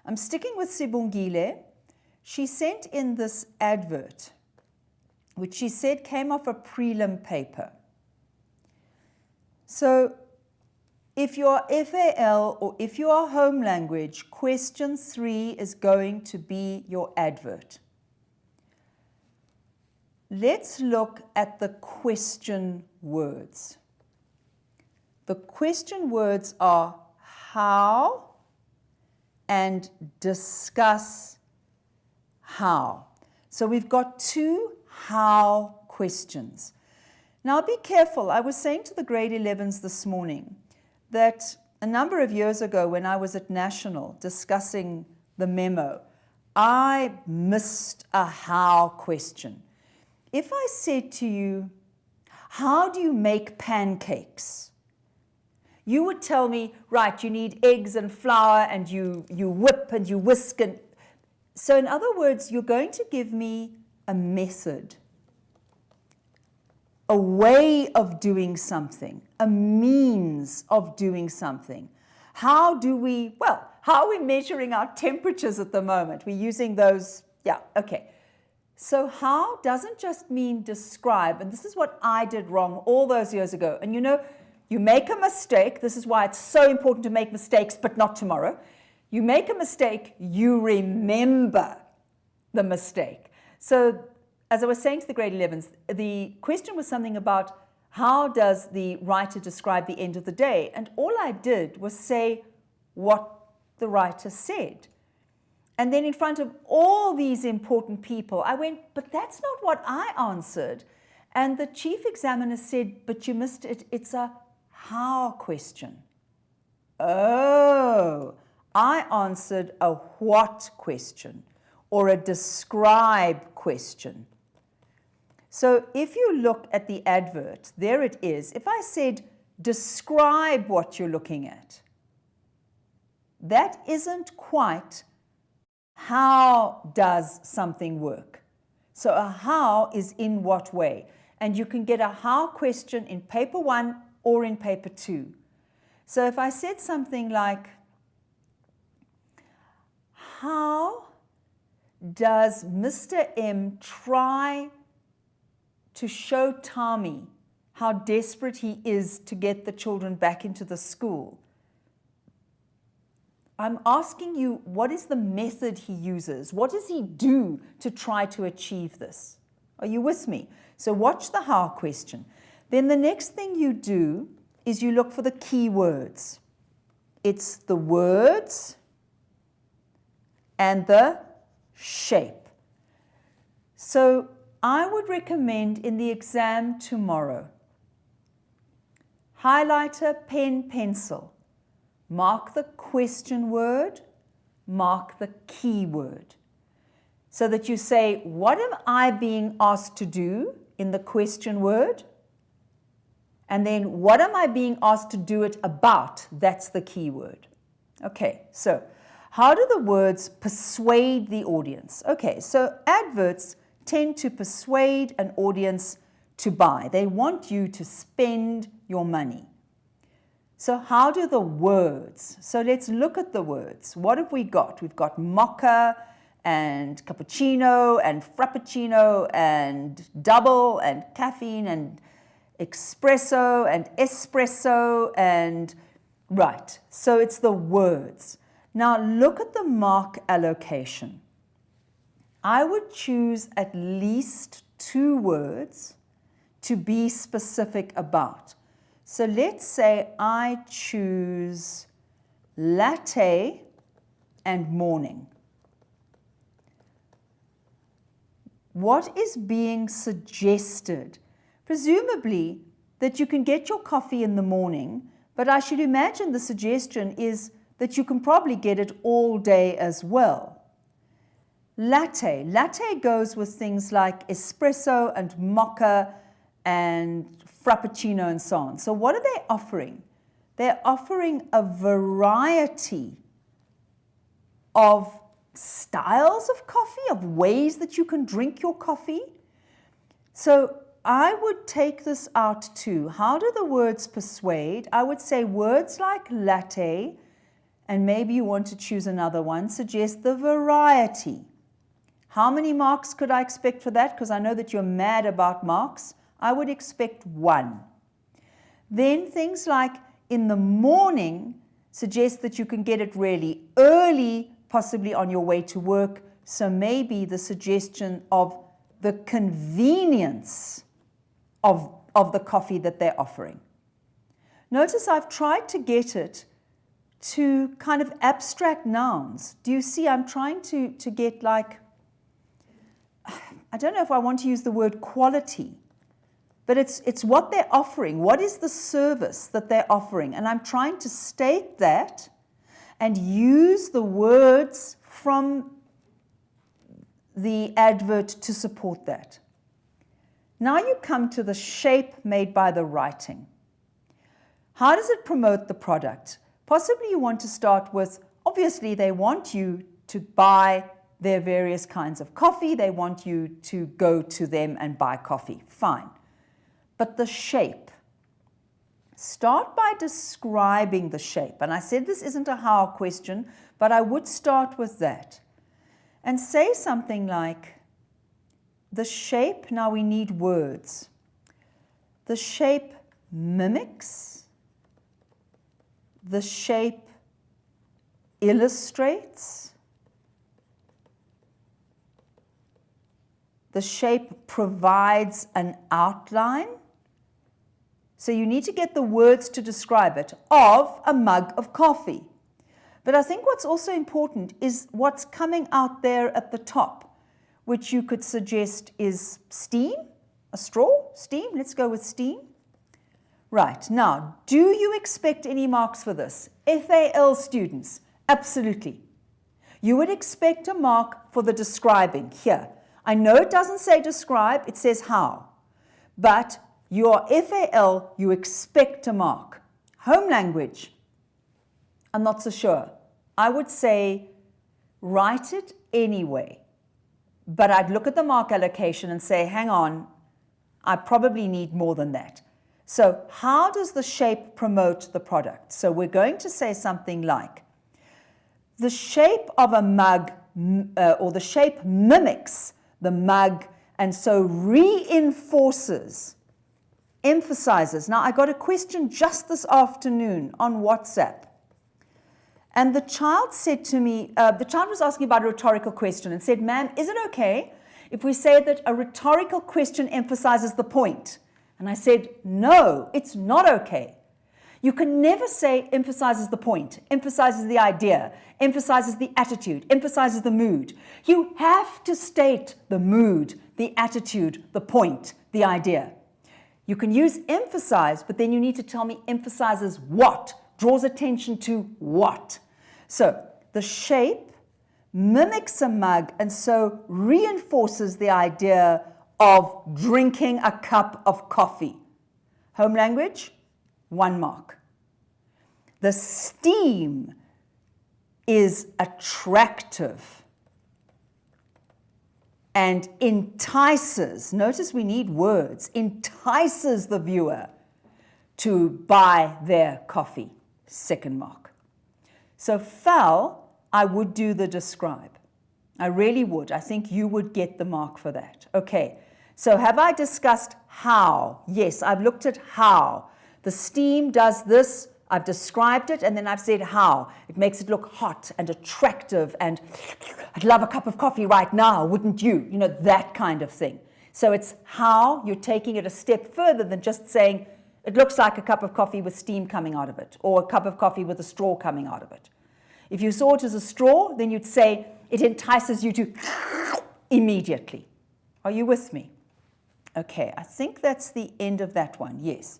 I'm sticking with Sibongile. She sent in this advert, which she said came off a prelim paper. So if you're FAL or if you are home language, question 3 is going to be your advert. Let's look at the question words. The question words are how and discuss how. So we've got 2 how questions. Now be careful. I was saying to the grade 11s this morning that a number of years ago when I was at National discussing the memo, I missed a how question. If I said to you, how do you make pancakes? You would tell me, right, you need eggs and flour and you whip and you whisk. And so in other words, you're going to give me a method, a way of doing something, a means of doing something. How are we measuring our temperatures at the moment? We're using those, okay. So how doesn't just mean describe, and this is what I did wrong all those years ago. And you make a mistake. This is why it's so important to make mistakes, but not tomorrow. You make a mistake, you remember the mistake. So as I was saying to the grade 11s, the question was something about how does the writer describe the end of the day? And all I did was say what the writer said. And then in front of all these important people, I went, but that's not what I answered. And the chief examiner said, but you missed it. It's a how question. Oh, I answered a what question or a describe question. So if you look at the advert, there it is. If I said, describe what you're looking at, that isn't quite how does something work. So a how is in what way. And you can get a how question in paper 1 or in paper 2. So if I said something like, how does Mr. M try to show Tommy how desperate he is to get the children back into the school? I'm asking you, what is the method he uses? What does he do to try to achieve this? Are you with me? So watch the how question. Then the next thing you do is you look for the key words. It's the words and the shape. So I would recommend in the exam tomorrow, highlighter, pen, pencil. Mark the question word, mark the key word. So that you say, what am I being asked to do in the question word? And then what am I being asked to do it about? That's the key word. Okay, so how do the words persuade the audience? Okay, so adverts tend to persuade an audience to buy. They want you to spend your money. So how do the words? So let's look at the words. What have we got? We've got mocha and cappuccino and frappuccino and double and caffeine and espresso and right. So it's the words. Now look at the mark allocation. I would choose at least 2 words to be specific about. So let's say I choose latte and morning. What is being suggested? Presumably that you can get your coffee in the morning, but I should imagine the suggestion is that you can probably get it all day as well. Latte. Latte goes with things like espresso and mocha and frappuccino and so on. So what are they offering? They're offering a variety of styles of coffee, of ways that you can drink your coffee. So I would take this out too. How do the words persuade? I would say words like latte And maybe you want to choose another one. Suggest the variety. How many marks could I expect for that? Because I know that you're mad about marks. I would expect 1. Then things like in the morning, suggest that you can get it really early, possibly on your way to work. So maybe the suggestion of the convenience of the coffee that they're offering. Notice I've tried to get it to kind of abstract nouns. Do you see I'm trying to get like, I don't know if I want to use the word quality, but it's what they're offering. What is the service that they're offering? And I'm trying to state that and use the words from the advert to support that. Now you come to the shape made by the writing. How does it promote the product? Possibly you want to start with, obviously they want you to buy their various kinds of coffee. They want you to go to them and buy coffee. Fine. But the shape. Start by describing the shape. And I said this isn't a how question, but I would start with that. And say something like, the shape, now we need words. The shape mimics. The shape illustrates. The shape provides an outline. So you need to get the words to describe it, of a mug of coffee. But I think what's also important is what's coming out there at the top, which you could suggest is steam, a straw, steam. Let's go with steam. Right, now, do you expect any marks for this? FAL students, absolutely. You would expect a mark for the describing here. I know it doesn't say describe, it says how. But your FAL, you expect a mark. Home language, I'm not so sure. I would say write it anyway. But I'd look at the mark allocation and say, hang on, I probably need more than that. So how does the shape promote the product? So we're going to say something like, the shape of a mug, or the shape mimics the mug, and so reinforces, emphasizes. Now, I got a question just this afternoon on WhatsApp. And the child said to me, the child was asking about a rhetorical question and said, ma'am, is it okay if we say that a rhetorical question emphasizes the point? And I said, no, it's not okay. You can never say emphasizes the point, emphasizes the idea, emphasizes the attitude, emphasizes the mood. You have to state the mood, the attitude, the point, the idea. You can use emphasize, but then you need to tell me emphasizes what, draws attention to what. So the shape mimics a mug and so reinforces the idea of drinking a cup of coffee. Home language, 1 mark. The steam is attractive and entices, notice we need words, entices the viewer to buy their coffee. 2nd mark. So FAL, I would do the describe. I really would. I think you would get the mark for that. Okay, so have I discussed how? Yes, I've looked at how. The steam does this, I've described it, and then I've said how. It makes it look hot and attractive, and I'd love a cup of coffee right now, wouldn't you? You know, that kind of thing. So it's how, you're taking it a step further than just saying, it looks like a cup of coffee with steam coming out of it, or a cup of coffee with a straw coming out of it. If you saw it as a straw, then you'd say, it entices you to immediately. Are you with me? Okay, I think that's the end of that one, yes.